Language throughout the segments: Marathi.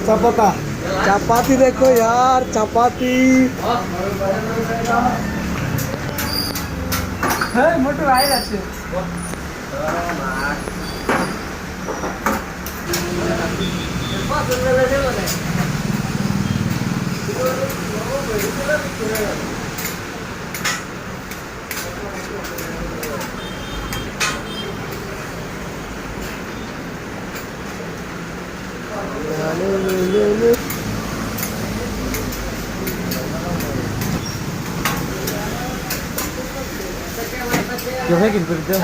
चपाता चपाती देखो यार चपाती मोटू आहे जाते Yo sé que invirtió.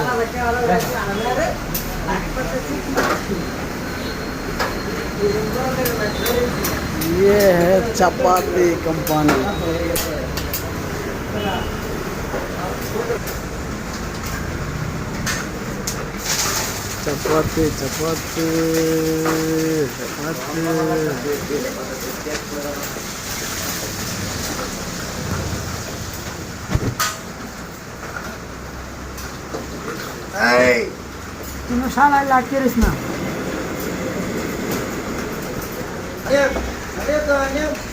ये है चपाती कंपनी चपाती चपाती चपाती Tú no sabes la quieres ना. अरे तो